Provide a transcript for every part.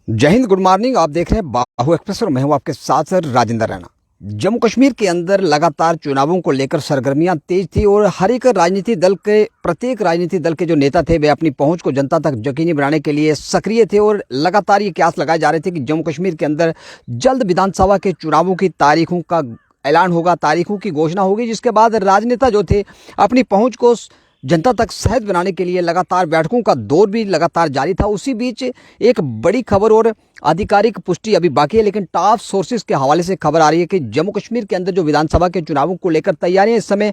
जय Hind, good morning. आप देख रहे हैं बाहु एक्सप्रेस और मैं हूं आपके साथ सर राजेंद्र रैना। जम्मू कश्मीर के अंदर लगातार चुनावों को लेकर सरगर्मियां तेज थी और हर एक प्रत्येक राजनीतिक दल के जो नेता थे वे अपनी पहुंच को जनता तक यकीनी बनाने के लिए सक्रिय थे और लगातार ये कयास लगाए जा रहे थे कि जम्मू कश्मीर के अंदर जल्द विधानसभा के चुनावों की तारीखों का ऐलान होगा, तारीखों की घोषणा होगी, जिसके बाद राजनेता जो थे अपनी पहुंच को जनता तक सहज बनाने के लिए लगातार बैठकों का दौर भी लगातार जारी था। उसी बीच एक बड़ी खबर और आधिकारिक पुष्टि अभी बाकी है, लेकिन टॉप सोर्सेज के हवाले से खबर आ रही है कि जम्मू कश्मीर के अंदर जो विधानसभा के चुनावों को लेकर तैयारियां इस समय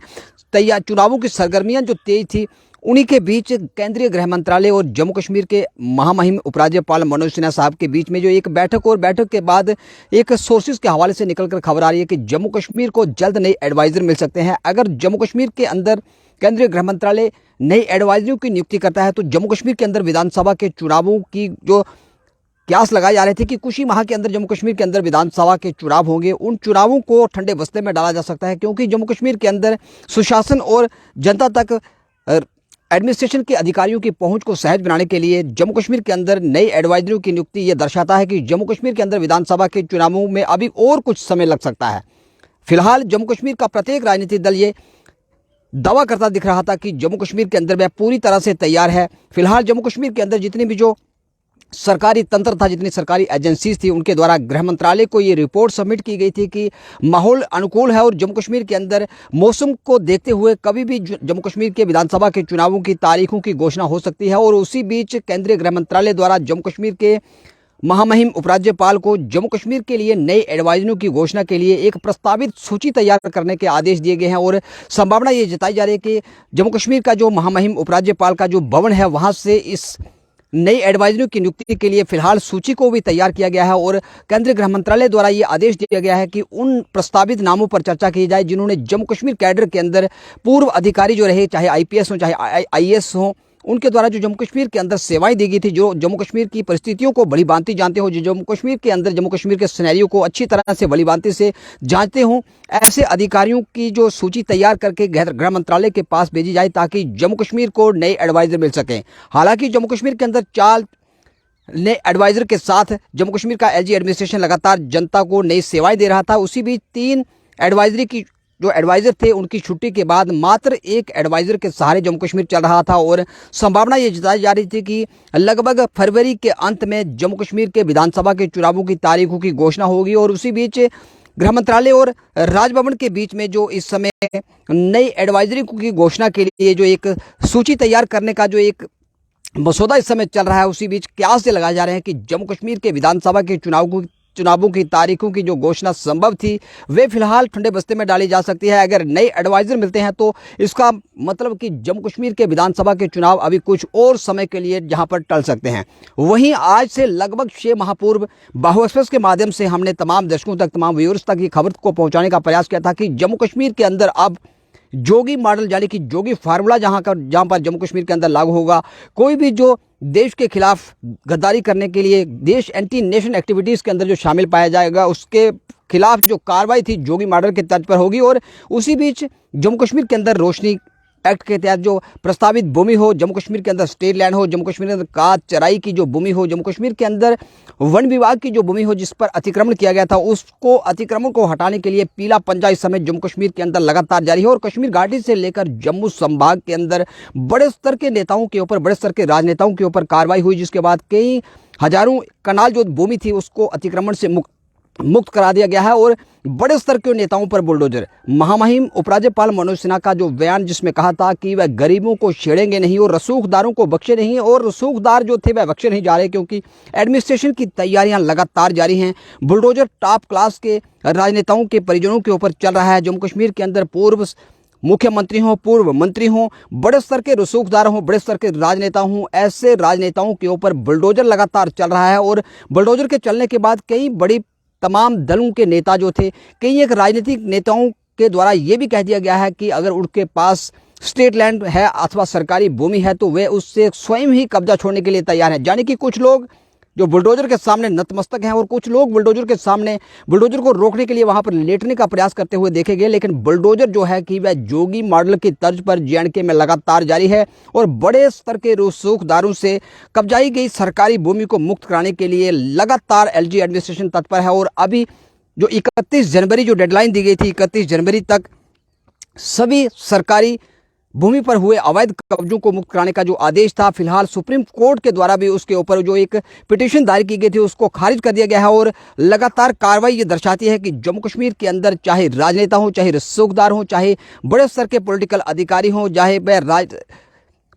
चुनावों की सरगर्मियां जो तेज थी, उन्हीं के बीच केंद्रीय गृह मंत्रालय और जम्मू कश्मीर के महामहिम उपराज्यपाल मनोज सिन्हा साहब के बीच में जो एक बैठक के बाद एक सोर्सेज के हवाले से निकलकर खबर आ रही है कि जम्मू कश्मीर को जल्द नए एडवाइजर मिल सकते हैं। अगर जम्मू कश्मीर के अंदर केंद्रीय गृह मंत्रालय नई एडवाइजरों की नियुक्ति करता है तो जम्मू कश्मीर के अंदर विधानसभा के चुनावों की जो कयास लगाए जा रहे थे कि कुछ ही माह के अंदर जम्मू कश्मीर के अंदर विधानसभा के चुनाव होंगे, उन चुनावों को ठंडे बस्ते में डाला जा सकता है, क्योंकि जम्मू कश्मीर के अंदर सुशासन और जनता तक एडमिनिस्ट्रेशन के अधिकारियों की पहुंच को सहज बनाने के लिए जम्मू कश्मीर के अंदर नई एडवाइजरों की नियुक्ति ये दर्शाता है कि जम्मू कश्मीर के अंदर विधानसभा के चुनावों में अभी और कुछ समय लग सकता है। फिलहाल जम्मू कश्मीर का प्रत्येक राजनीतिक दल ये दावा करता दिख रहा था कि जम्मू कश्मीर के अंदर वह पूरी तरह से तैयार है। फिलहाल जम्मू कश्मीर के अंदर जितनी भी जो सरकारी तंत्र था, जितनी सरकारी एजेंसीज थी, उनके द्वारा गृह मंत्रालय को ये रिपोर्ट सबमिट की गई थी कि माहौल अनुकूल है और जम्मू कश्मीर के अंदर मौसम को देखते हुए कभी भी जम्मू कश्मीर के विधानसभा के चुनावों की तारीखों की घोषणा हो सकती है। और उसी बीच केंद्रीय गृह मंत्रालय द्वारा जम्मू कश्मीर के महामहिम उपराज्यपाल को जम्मू कश्मीर के लिए नए एडवाइजरों की घोषणा के लिए एक प्रस्तावित सूची तैयार करने के आदेश दिए गए हैं। और संभावना ये जताई जा रही है कि जम्मू कश्मीर का जो महामहिम उपराज्यपाल का जो भवन है, वहां से इस नई एडवाइजरों की नियुक्ति के लिए फिलहाल सूची को भी तैयार किया गया है। और केंद्रीय गृह मंत्रालय द्वारा ये आदेश दिया गया है कि उन प्रस्तावित नामों पर चर्चा की जाए जिन्होंने जम्मू कश्मीर कैडर के अंदर पूर्व अधिकारी जो रहे, चाहे आईपीएस हो चाहे आईएएस हो, उनके द्वारा जो जम्मू कश्मीर के अंदर सेवाएं दी गई थी, जो जम्मू कश्मीर की परिस्थितियों को भली भांति जानते हो, जो जम्मू कश्मीर के अंदर जम्मू कश्मीर के सिनेरियो को अच्छी तरह से भली भांति से जानते हो, ऐसे अधिकारियों की जो सूची तैयार करके गृह मंत्रालय के पास भेजी जाए ताकि जम्मू कश्मीर को नए एडवाइजर मिल सकें। हालांकि जम्मू कश्मीर के अंदर 4 नए एडवाइजर के साथ जम्मू कश्मीर का एलजी एडमिनिस्ट्रेशन लगातार जनता को नई सेवाएं दे रहा था। उसी बीच 3 एडवाइजरी की जो एडवाइजर थे उनकी छुट्टी के बाद मात्र एक एडवाइजर के सहारे जम्मू कश्मीर चल रहा था। और संभावना ये जताई जा रही थी कि लगभग फरवरी के अंत में जम्मू कश्मीर के विधानसभा के चुनावों की तारीखों की घोषणा होगी। और उसी बीच गृह मंत्रालय और राजभवन के बीच में जो इस समय नई एडवाइजरी की घोषणा के लिए जो एक सूची तैयार करने का जो एक मसौदा इस समय चल रहा है, उसी बीच कयास से लगाए जा रहे हैं कि जम्मू कश्मीर के विधानसभा के चुनावों की तारीखों की जो घोषणा संभव थी वे फिलहाल ठंडे बस्ते में डाली जा सकती है। अगर नए एडवाइजर मिलते हैं तो इसका मतलब कि जम्मू कश्मीर के विधानसभा के चुनाव अभी कुछ और समय के लिए जहां पर टल सकते हैं। वहीं आज से लगभग 6 माह पूर्व बाहु एक्सप्रेस के माध्यम से हमने तमाम दर्शकों तक, तमाम व्यूअर्स तक ये खबर को पहुंचाने का प्रयास किया था कि जम्मू कश्मीर के अंदर अब जोगी मॉडल यानी कि जोगी फार्मूला जहां पर जम्मू कश्मीर के अंदर लागू होगा। कोई भी जो देश के खिलाफ गद्दारी करने के लिए देश एंटी नेशन एक्टिविटीज़ के अंदर जो शामिल पाया जाएगा, उसके खिलाफ जो कार्रवाई थी जोगी मॉडल के तर्ज पर होगी। और उसी बीच जम्मू कश्मीर के अंदर रोशनी एक्ट के तहत जो प्रस्तावित भूमि हो, जम्मू कश्मीर के अंदर स्टेट लैंड हो, जम्मू कश्मीर के अंदर काट चराई की जो भूमि हो, जम्मू कश्मीर के अंदर वन विभाग की जो भूमि हो जिस पर अतिक्रमण किया गया था, उसको अतिक्रमण को हटाने के लिए पीला पंजा इस समय जम्मू कश्मीर के अंदर लगातार जारी है। और कश्मीर घाटी से लेकर जम्मू संभाग के अंदर बड़े स्तर के नेताओं के ऊपर, बड़े स्तर के राजनेताओं के ऊपर कार्रवाई हुई, जिसके बाद कई हजारों कनाल जो भूमि थी उसको अतिक्रमण से मुक्त करा दिया गया है। और बड़े स्तर के नेताओं पर बुलडोजर। महामहिम उपराज्यपाल मनोज सिन्हा का जो बयान जिसमें कहा था कि वह गरीबों को छेड़ेंगे नहीं और रसूखदारों को बख्शे नहीं, और रसूखदार जो थे वह बख्शे नहीं जा रहे क्योंकि एडमिनिस्ट्रेशन की तैयारियां लगातार जारी हैं। बुलडोजर टॉप क्लास के राजनेताओं के परिजनों के ऊपर चल रहा है। जम्मू कश्मीर के अंदर पूर्व मुख्यमंत्री हों, पूर्व मंत्री हों, बड़े स्तर के रसूखदार हों, बड़े स्तर के राजनेता हों, ऐसे राजनेताओं के ऊपर बुलडोजर लगातार चल रहा है। और बुलडोजर के चलने के बाद कई बड़ी तमाम दलों के नेता जो थे, कई एक राजनीतिक नेताओं के द्वारा ये भी कह दिया गया है कि अगर उनके पास स्टेट लैंड है अथवा सरकारी भूमि है तो वे उससे स्वयं ही कब्जा छोड़ने के लिए तैयार हैं। यानी कि कुछ लोग जो बुलडोजर के सामने नतमस्तक हैं और कुछ लोग बुलडोजर के सामने बुलडोजर को रोकने के लिए वहां पर लेटने का प्रयास करते हुए देखे गए। लेकिन बुलडोजर जो है कि वह जोगी मॉडल की तर्ज पर जे&के में लगातार जारी है और बड़े स्तर के रसूखदारों से कब्जाई गई सरकारी भूमि को मुक्त कराने के लिए लगातार एलजी एडमिनिस्ट्रेशन तत्पर है। और अभी जो 31 जनवरी जो डेडलाइन दी गई थी, 31 जनवरी तक सभी सरकारी भूमि पर हुए अवैध कब्जों को मुक्त कराने का जो आदेश था, फिलहाल सुप्रीम कोर्ट के द्वारा भी उसके ऊपर जो एक पिटीशन दायर की गई थी उसको खारिज कर दिया गया है। और लगातार कार्रवाई ये दर्शाती है कि जम्मू कश्मीर के अंदर चाहे राजनेता हो, चाहे रसूखदार हो, चाहे बड़े स्तर के पॉलिटिकल अधिकारी हों, चाहे वह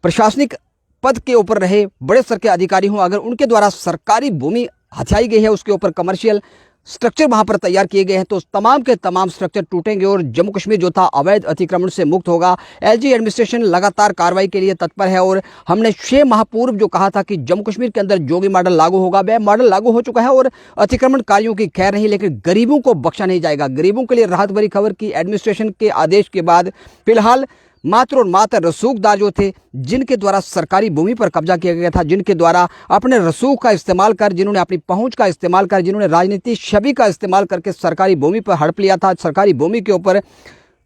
प्रशासनिक पद के ऊपर रहे बड़े स्तर के अधिकारी हों, अगर उनके द्वारा सरकारी भूमि हथियाई गई है, उसके ऊपर कमर्शियल स्ट्रक्चर वहां पर तैयार किए गए हैं, तो तमाम के तमाम स्ट्रक्चर टूटेंगे और जम्मू कश्मीर जो था अवैध अतिक्रमण से मुक्त होगा। एलजी एडमिनिस्ट्रेशन लगातार कार्रवाई के लिए तत्पर है और हमने 6 माह पूर्व जो कहा था कि जम्मू कश्मीर के अंदर जोगी मॉडल लागू होगा, वह मॉडल लागू हो चुका है और अतिक्रमणकारियों की खैर नहीं, लेकिन गरीबों को बख्शा नहीं जाएगा। गरीबों के लिए राहत भरी खबर की एडमिनिस्ट्रेशन के आदेश के बाद फिलहाल मात्र और मात्र रसूखदार जो थे, जिनके द्वारा सरकारी भूमि पर कब्जा किया गया था, जिनके द्वारा अपने रसूख का इस्तेमाल कर, जिन्होंने अपनी पहुंच का इस्तेमाल कर, जिन्होंने राजनीतिक छवि का इस्तेमाल करके सरकारी भूमि पर हड़प लिया था, सरकारी भूमि के ऊपर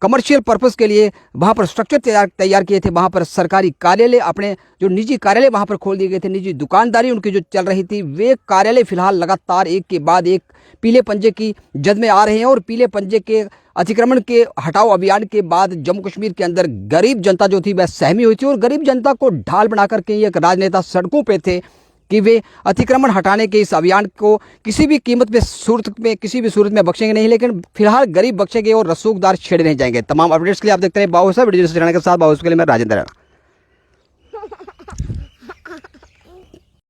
कमर्शियल पर्पस के लिए वहां पर स्ट्रक्चर तैयार किए थे, वहां पर सरकारी कार्यालय, अपने जो निजी कार्यालय वहां पर खोल दिए गए थे, निजी दुकानदारी उनकी जो चल रही थी, वे कार्यालय फिलहाल लगातार एक के बाद एक पीले पंजे की जद में आ रहे हैं। और पीले पंजे के अतिक्रमण के हटाओ अभियान के बाद जम्मू कश्मीर के अंदर गरीब जनता जो थी वह सहमी हुई थी और गरीब जनता को ढाल बनाकर के एक राजनेता सड़कों पे थे कि वे अतिक्रमण हटाने के इस अभियान को किसी भी कीमत में किसी भी सूरत में बख्शेंगे नहीं। लेकिन फिलहाल गरीब बख्शेंगे और रसूखदार छेड़े नहीं जाएंगे। तमाम अपडेट्स के लिए आप देखते रहे बाबू साहब वीडियो के साथ। बाबू के लिए मैं राजेंद्र राणा।